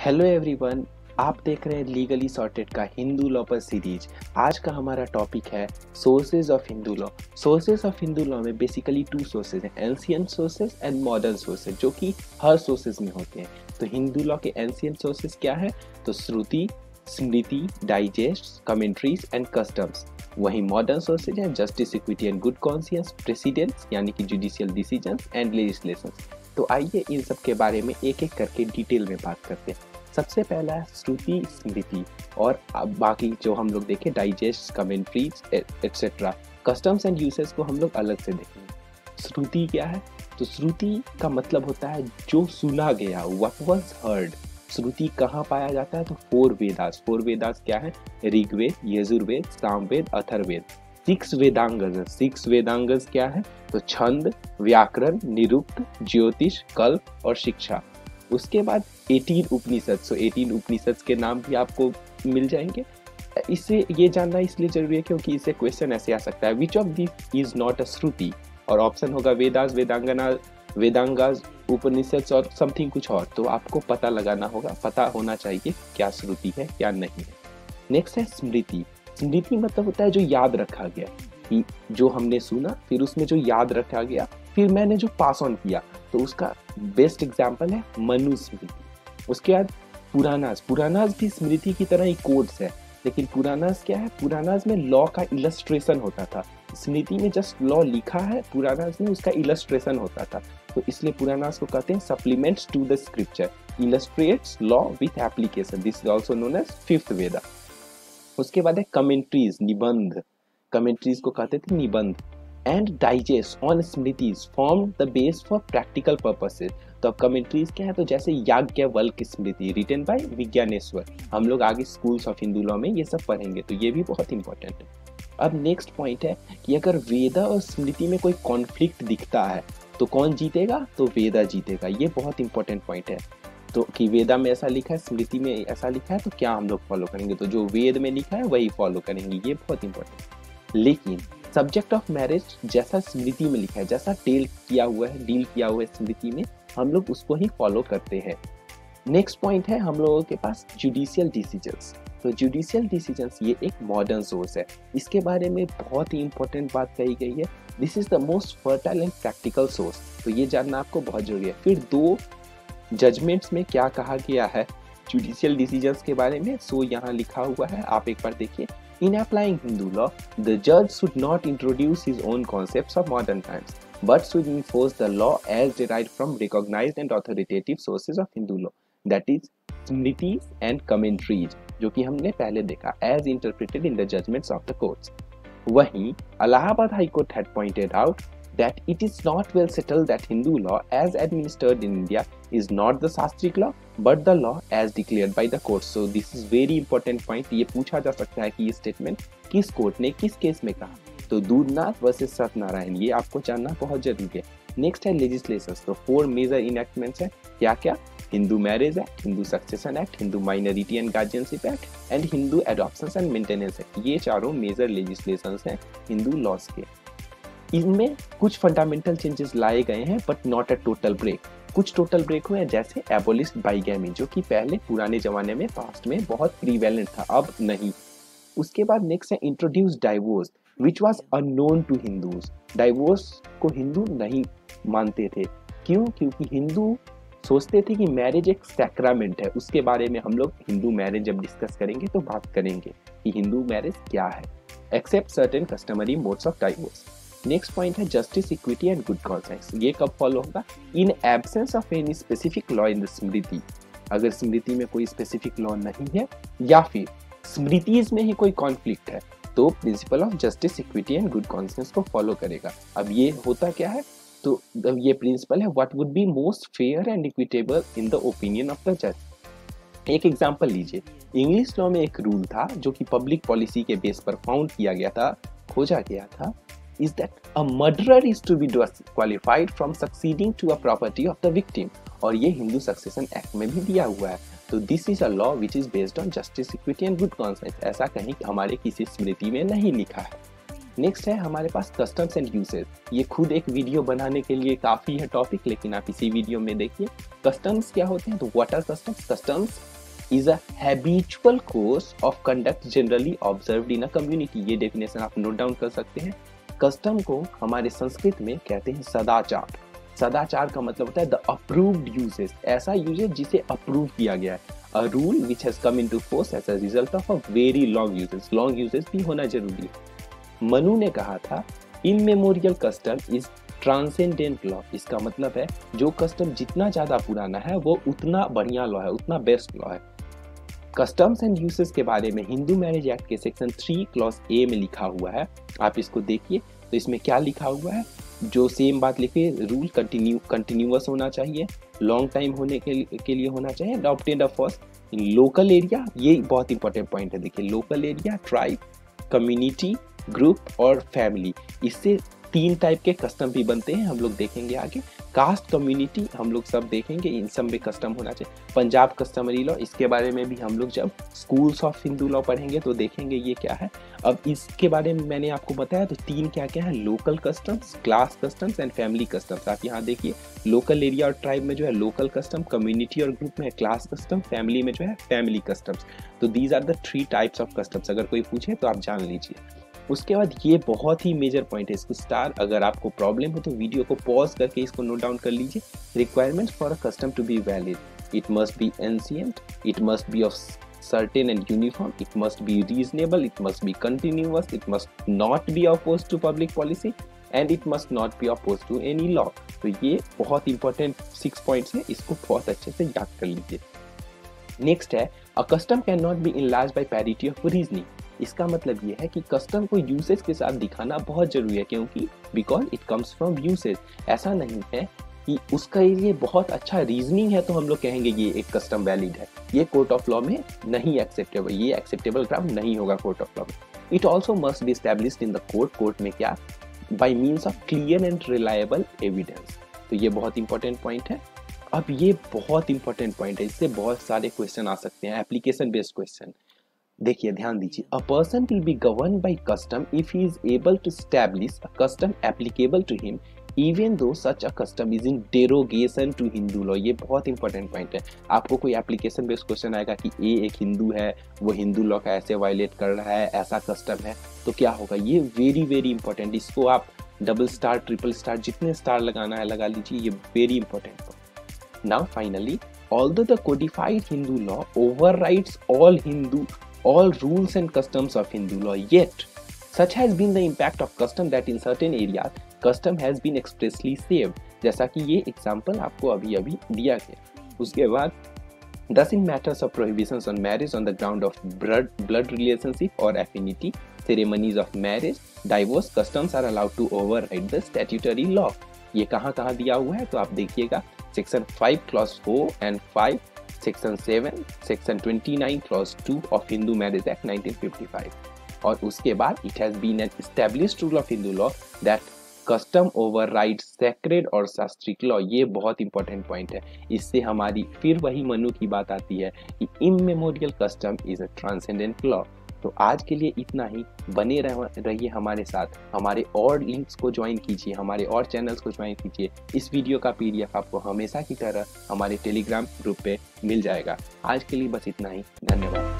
Hello everyone. आप देख रहे हैं लीगली सॉर्टेड का हिंदू लॉ पर सीरीज। आज का हमारा टॉपिक है sources of Hindu law. Sources of Hindu law में बेसिकली टू सोर्सेज हैं, ancient sources and modern sources, जो कि हर सोर्सेज में होते हैं। तो हिंदू लॉ के एंशिएंट सोर्सेज क्या है? तो Shruti, Smriti, digest, commentaries and customs. वहीं मॉडर्न सोर्सेज हैं justice, equity and good conscience, precedents यानी कि जुडिशियल डिसीजंस एंड लेजिस्लेशंस। तो आइए इन सब के बारे में एक एक करके डिटेल में बात करते हैं। सबसे पहला है श्रुति, स्मृति और बाकी जो हम लोग देखें digest, commentaries etcetera. Customs and uses को हम लोग अलग से देखेंगे। श्रुति क्या है? तो श्रुति का मतलब होता है जो सुना गया, व्हाट वाज हर्ड। श्रुति कहाँ पाया जाता है? तो फोर वेदास। फोर वेदास क्या है? ऋग्वेद, यजुर्वेद, सामवेद, अथर्ववेद। सिक्स वेदांगज। सिक्स वेदांगज क्या है? तो छंद, व्याकरण, निरुक्त, ज्योतिष, कल्प और शिक्षा। उसके बाद 18 उपनिषद। सो 18 उपनिषद के नाम भी आपको मिल जाएंगे। इससे ये जानना इसलिए जरूरी है क्योंकि इससे क्वेश्चन ऐसे आ सकता है, which of this is not a shruti? और ऑप्शन होगा वेदास, वेदांगना, वेदांगास, उपनिषद और समथिंग कुछ और। तो आपको पता लगाना होगा, पता होना चाहिए क्या श्रुति है क्या नहीं है। नेक्स्ट है स्मृति। स्मृति मतलब होता है जो याद रखा गया, कि जो हमने सुना फिर उसमें जो याद रखा गया, फिर मैंने जो पास ऑन किया। तो उसका बेस्ट एग्जाम्पल है मनुस्मृति। उसके बाद पुराणास। पुराणास भी स्मृति की तरह ही कोड्स है, लेकिन पुराणास क्या है? पुराणास में लॉ का इलस्ट्रेशन होता था। स्मृति में जस्ट लॉ लिखा है, पुराणास में उसका इलस्ट्रेशन होता था। तो इसलिए पुराणास को कहते हैं supplements to the scripture, illustrates law with application. This is also known as fifth Veda. उसके बाद है कमेंट्रीज, निबंध। कमेंट्रीज को कहते थे निबंध। And digest on Smritis form the base for practical purposes. तो अब कमेंट्रीज क्या है? तो जैसे याज्ञवल्क्य स्मृति रिटन बाय विज्ञानेश्वर। हम लोग आगे स्कूल्स ऑफ हिंदू लॉ में ये सब पढ़ेंगे, तो ये भी बहुत इंपॉर्टेंट है। अब नेक्स्ट पॉइंट है कि अगर वेदा और स्मृति में कोई कॉन्फ्लिक्ट दिखता है तो कौन जीतेगा? तो वेदा जीतेगा। ये बहुत इंपॉर्टेंट पॉइंट है। तो कि वेदा में ऐसा लिखा है, स्मृति में ऐसा लिखा है, तो क्या हम लोग फॉलो करेंगे? तो जो वेद में लिखा है वही फॉलो करेंगे। ये बहुत इंपॉर्टेंट। लेकिन सब्जेक्ट ऑफ मैरिज जैसा स्मृति में लिखा है, जैसा डील किया हुआ है स्मृति में, हम लोग उसको ही फॉलो करते हैं। नेक्स्ट पॉइंट है हम लोगों के पास जुडिशियल डिसीजंस। तो जुडिशियल डिसीजंस ये एक मॉडर्न सोर्स है। इसके बारे में बहुत ही इंपॉर्टेंट बात कही गई है, this is the most fertile and practical source. तो ये जानना आपको बहुत जरूरी है। फिर दो जजमेंट्स में क्या कहा गया है जुडिशियल डिसीजंस के बारे में, सो यहाँ लिखा हुआ है, आप एक बार देखिए। In applying Hindu law, the judge should not introduce his own concepts of modern times, but should enforce the law as derived from recognized and authoritative sources of Hindu law, that is, Smritis and commentaries, जो कि हमने पहले देखा, as interpreted in the judgments of the courts. वहीं Allahabad High Court had pointed out that it is not well settled that Hindu law as administered in India is not the Shastric law but the law as declared by the court. So this is very important point. ये पूछा जा सकता है कि ये statement किस court ने किस केस में कहा। तो दूधनाथ वर्सेस सत्यनारायण, ये आपको जानना बहुत जरूरी है। नेक्स्ट है लेजिस्लेशंस। तो 4 मेजर इनैक्टमेंट्स है। क्या क्या? Hindu marriage act, Hindu succession act, Hindu minority and guardianship act and Hindu adoptions and maintenance act. ये चारों मेजर लेजिस्लेशंस हैं हिंदू लॉज के। इनमें कुछ फंडामेंटल चेंजेस लाए गए हैं but not a total break. कुछ टोटल ब्रेक हुए हैं, जैसे एबोलिश्ड बाइगैमी, जो कि पहले पुराने जमाने में पास्ट में बहुत प्रीवेलेंट था, अब नहीं। उसके बाद नेक्स्ट है introduce divorce which was unknown to Hindus. Divorce को हिंदू नहीं मानते थे। क्यों? क्योंकि हिंदू सोचते थे कि मैरिज एक सैक्रामेंट है। उसके बारे में हम लोग हिंदू मैरिज जब डिस्कस करेंगे तो बात करेंगे कि हिंदू मैरिज क्या है, except certain customary modes of divorce. Next point है justice, equity and good conscience. ये कब फॉलो होगा? In absence of any specific law in the Smriti. अगर स्मृति में कोई स्पेसिफिक लॉ नहीं है या फिर स्मृतिज में ही कोई कॉन्फ्लिक्ट है, तो principle of justice, equity and good conscience को फॉलो करेगा। अब ये होता क्या है? तो ये प्रिंसिपल है what would be most fair and equitable in the opinion of the जज। एक एग्जाम्पल लीजिए। इंग्लिश लॉ में एक रूल था जो कि पब्लिक पॉलिसी के बेस पर फाउंड किया गया था, खोजा गया था, is that a murderer is to be disqualified from succeeding to a property of the victim, और ये हिंदू सक्सेशन एक्ट में भी दिया हुआ है। तो this is a law which is based on justice, equity and good conscience. ऐसा कहीं हमारे किसी स्मृति में नहीं लिखा है। नेक्स्ट है हमारे पास कस्टम्स एंड यूसेज। ये खुद एक वीडियो बनाने के लिए काफ़ी है टॉपिक, लेकिन आप इसी वीडियो में देखिए। कस्टम्स क्या होते हैं, तो what are customs? Customs is a habitual course of conduct generally observed in a community. ये डेफिनेशन आप नोट डाउन कर सकते हैं। कस्टम को हमारे संस्कृत में कहते हैं सदाचार। सदाचार का मतलब होता है द अप्रूव्ड यूजेस, ऐसा यूजेस जिसे अप्रूव किया गया है। A rule which has come into force as a result of a very long usages. Long usages भी होना जरूरी है। मनु ने कहा था immemorial custom is transcendent law. इसका मतलब है जो कस्टम जितना ज्यादा पुराना है वो उतना बढ़िया लॉ है, उतना बेस्ट लॉ है। कस्टम्स एंड यूसेस के बारे में हिंदू मैरिज एक्ट के सेक्शन 3 क्लॉज ए में लिखा हुआ है। आप इसको देखिए तो इसमें क्या लिखा हुआ है, जो सेम बात लिखे, रूल कंटिन्यूअस होना चाहिए, लॉन्ग टाइम होने के लिए होना चाहिए, adopted first in local area. ये बहुत इंपॉर्टेंट पॉइंट है। देखिए local area, tribe, community, group और फैमिली, इससे 3 टाइप के कस्टम भी बनते हैं, हम लोग देखेंगे आगे। कास्ट, कम्युनिटी हम लोग सब देखेंगे, इन सब में कस्टम होना चाहिए। पंजाब कस्टमरी लॉ, इसके बारे में भी हम लोग जब स्कूल्स ऑफ हिंदू लॉ पढ़ेंगे तो देखेंगे ये क्या है। अब इसके बारे में मैंने आपको बताया तो 3 क्या क्या है, local customs, class customs and family customs. आप यहाँ देखिए लोकल एरिया और ट्राइब में जो है लोकल कस्टम, कम्युनिटी और ग्रुप में है क्लास कस्टम, फैमिली में जो है फैमिली कस्टम्स। तो these are the 3 types of customs. अगर कोई पूछे तो आप जान लीजिए। उसके बाद ये बहुत ही मेजर पॉइंट है, इसको स्टार, अगर आपको प्रॉब्लम हो तो वीडियो को पॉज करके इसको नोट डाउन कर लीजिए। Requirement for a custom to be valid, it must be ancient, it must be of certain and uniform, it must be reasonable, it must be continuous, it must not be opposed to public policy and it must not be opposed to any law। तो ये बहुत important 6 points है, इसको बहुत अच्छे से याद कर लीजिए। नेक्स्ट है a custom can not be enlarge by parity of reasoning. इसका मतलब ये है कि कस्टम को यूसेज के साथ दिखाना बहुत जरूरी है, क्योंकि because it comes from usage. ऐसा नहीं है कि उसका ये बहुत अच्छा रीजनिंग है तो हम लोग कहेंगे ये एक कस्टम वैलिड है। ये कोर्ट ऑफ लॉ में नहीं एक्सेप्टेबल, ये एक्सेप्टेबल ग्राउंड नहीं होगा कोर्ट ऑफ लॉ में। It also must be established in the court, court में क्या, bye means of clear and reliable evidence. तो ये बहुत इंपॉर्टेंट पॉइंट है। अब ये बहुत इंपॉर्टेंट पॉइंट है, इससे बहुत सारे क्वेश्चन आ सकते हैं, एप्लीकेशन बेस्ड क्वेश्चन। देखिए ध्यान दीजिए, a person will be govern by custom if he is able to establish a custom applicable to him even though such a custom is in derogation to Hindu law. ये बहुत important point है। आपको कोई application based question आएगा कि ए एक हिंदू है, वो हिंदू लॉ का ऐसे वायलेट कर रहा है, ऐसा कस्टम है, तो क्या होगा, ये वेरी वेरी इंपॉर्टेंट। इसको आप डबल स्टार, ट्रिपल स्टार, जितने स्टार लगाना है लगा लीजिए, ये very important. Now finally, although the codified Hindu law overrides all rules and customs of Hindu law, yet such has been the impact of custom that in certain areas custom has been expressly saved। जैसा कि ये example आपको अभी अभी दिया गया। उसके बाद thus in matters of prohibitions on marriage on the ground of blood relationship or affinity, ceremonies of marriage, divorce, customs are allowed to override the statutory law। ये कहाँ कहाँ दिया हुआ है तो आप देखिएगा, section 5 clause 4 and 5, section 7, section 29 clause 2 of Hindu marriage act 1955। और उसके बाद it has been an established rule of Hindu law that custom override sacred और शास्त्रिक लॉ। ये बहुत इंपॉर्टेंट पॉइंट है। इससे हमारी फिर वही मनु की बात आती है कि immemorial custom is a transcendent law. तो आज के लिए इतना ही। बने रहिए हमारे साथ, हमारे और लिंक्स को ज्वाइन कीजिए, हमारे और चैनल्स को ज्वाइन कीजिए। इस वीडियो का PDF आपको हमेशा की तरह हमारे टेलीग्राम ग्रुप पे मिल जाएगा। आज के लिए बस इतना ही, धन्यवाद।